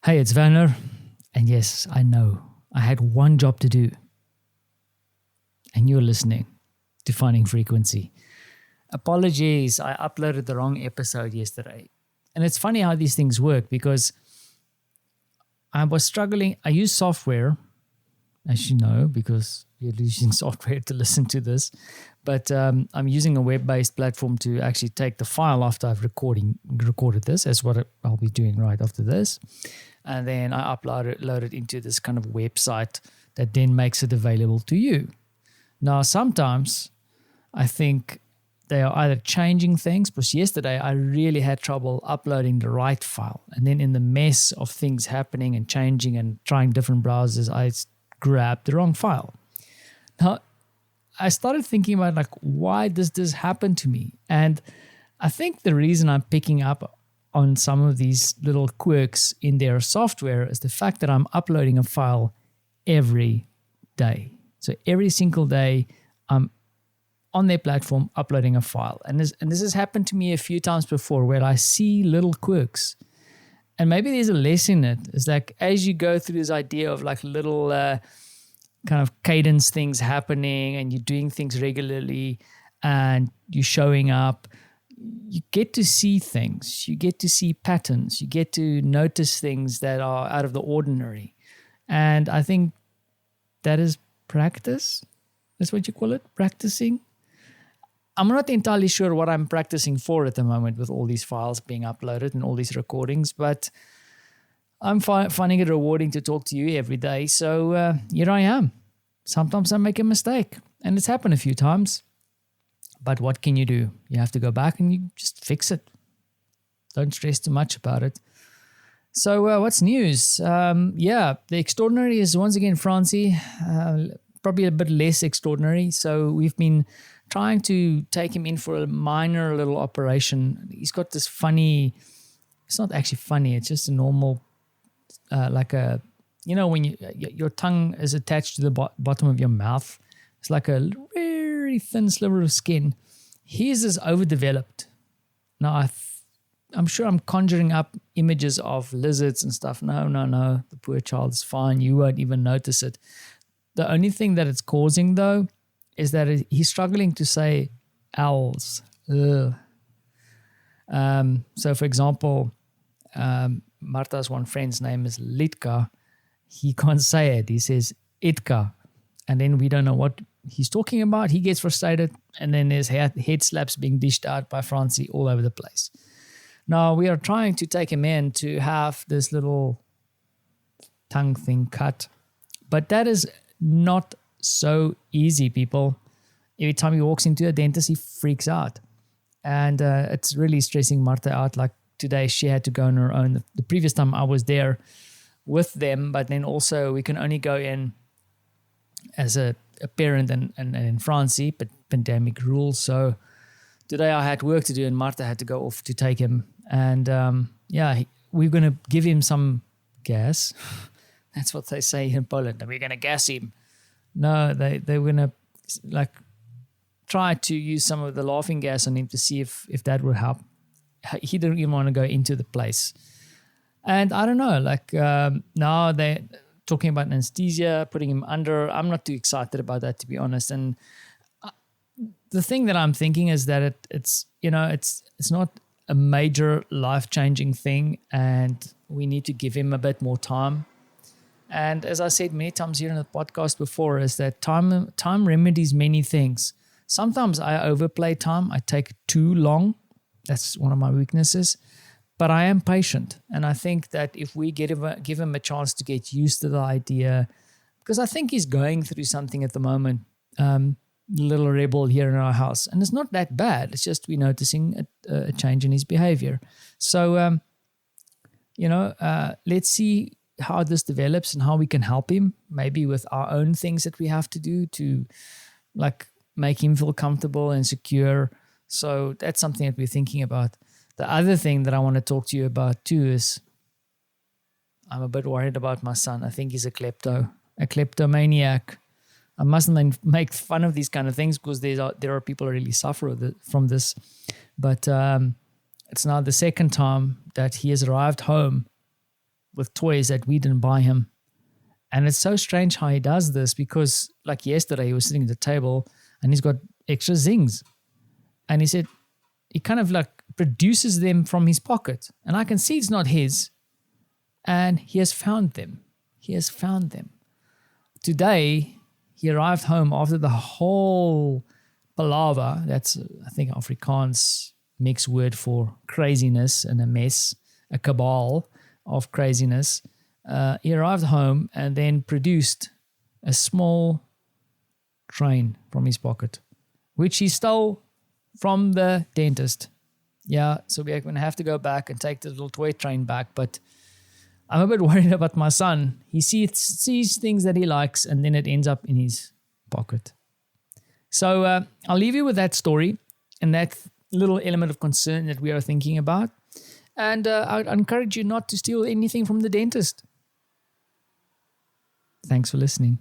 Hey, it's Werner. And yes, I know I had one job to do. And you're listening to Finding Frequency. Apologies, I uploaded the wrong episode yesterday. And it's funny how these things work because I was struggling. I use software, as you know, because you're using software to listen to this. But I'm using a web-based platform to actually take the file after I've recorded this. That's what I'll be doing right after this. And then I load it into this kind of website that then makes it available to you. Now, sometimes I think they are either changing things, because yesterday I really had trouble uploading the right file. And then in the mess of things happening and changing and trying different browsers, I grabbed the wrong file. Now, I started thinking about why does this happen to me? And I think the reason I'm picking up on some of these little quirks in their software is the fact that I'm uploading a file every day. So every single day, I'm on their platform uploading a file. And this has happened to me a few times before where I see little quirks. And maybe there's a lesson in it. It's like as you go through this idea of little kind of cadence things happening and you're doing things regularly and you're showing up, you get to see things, you get to see patterns, you get to notice things that are out of the ordinary. And I think that is practice. That's what you call it, practicing. I'm not entirely sure what I'm practicing for at the moment with all these files being uploaded and all these recordings, but I'm finding it rewarding to talk to you every day. So here I am. Sometimes I make a mistake, and it's happened a few times. But what can you do? You have to go back and you just fix it. Don't stress too much about it. So what's news? The extraordinary is once again Frantzi, probably a bit less extraordinary. So we've been trying to take him in for a minor little operation. He's got this funny, it's not actually funny, it's just a normal, when your tongue is attached to the bottom of your mouth. It's like a very thin sliver of skin. His is overdeveloped. Now, I'm sure I'm conjuring up images of lizards and stuff. No. The poor child is fine. You won't even notice it. The only thing that it's causing, though, is that he's struggling to say owls. So, for example, Marta's one friend's name is Litka. He can't say it. He says Itka. And then we don't know what he's talking about. He gets frustrated. And then there's head slaps being dished out by Frantzi all over the place. Now, we are trying to take him in to have this little tongue thing cut. But that is not so easy, people. Every time he walks into a dentist, he freaks out. And it's really stressing Marta out. Like today, she had to go on her own. The previous time I was there with them, but then also we can only go in as a parent and Frantzi, but pandemic rules. So today I had work to do and Marta had to go off to take him. And we're going to give him some gas. That's what they say in Poland. We're going to gas him. No, they were going to try to use some of the laughing gas on him to see if that would help. He didn't even want to go into the place. And I don't know, now they're talking about anesthesia, putting him under. I'm not too excited about that, to be honest. And the thing that I'm thinking is that it's not a major life-changing thing, and we need to give him a bit more time. And as I said many times here in the podcast before, is that time remedies many things. Sometimes I overplay time. I take too long. That's one of my weaknesses. But I am patient. And I think that if we give him a chance to get used to the idea, because I think he's going through something at the moment, little rebel here in our house. And it's not that bad. It's just we're noticing a change in his behavior. So, let's see how this develops and how we can help him, maybe with our own things that we have to do to make him feel comfortable and secure. So that's something that we're thinking about. The other thing that I want to talk to you about too is I'm a bit worried about my son. I think he's a kleptomaniac. I mustn't make fun of these kind of things because there are people who really suffer from this. But it's now the second time that he has arrived home with toys that we didn't buy him. And it's so strange how he does this, because like yesterday he was sitting at the table and he's got extra zings. And he said he kind of like produces them from his pocket. And I can see it's not his. And he has found them. He has found them. Today, he arrived home after the whole palaver. That's, I think, Afrikaans mixed word for craziness and a mess, a cabal of craziness. He arrived home and then produced a small train from his pocket, which he stole from the dentist. Yeah, so we're going to have to go back and take the little toy train back. But I'm a bit worried about my son. He sees things that he likes and then it ends up in his pocket. So I'll leave you with that story and that little element of concern that we are thinking about. And I encourage you not to steal anything from the dentist. Thanks for listening.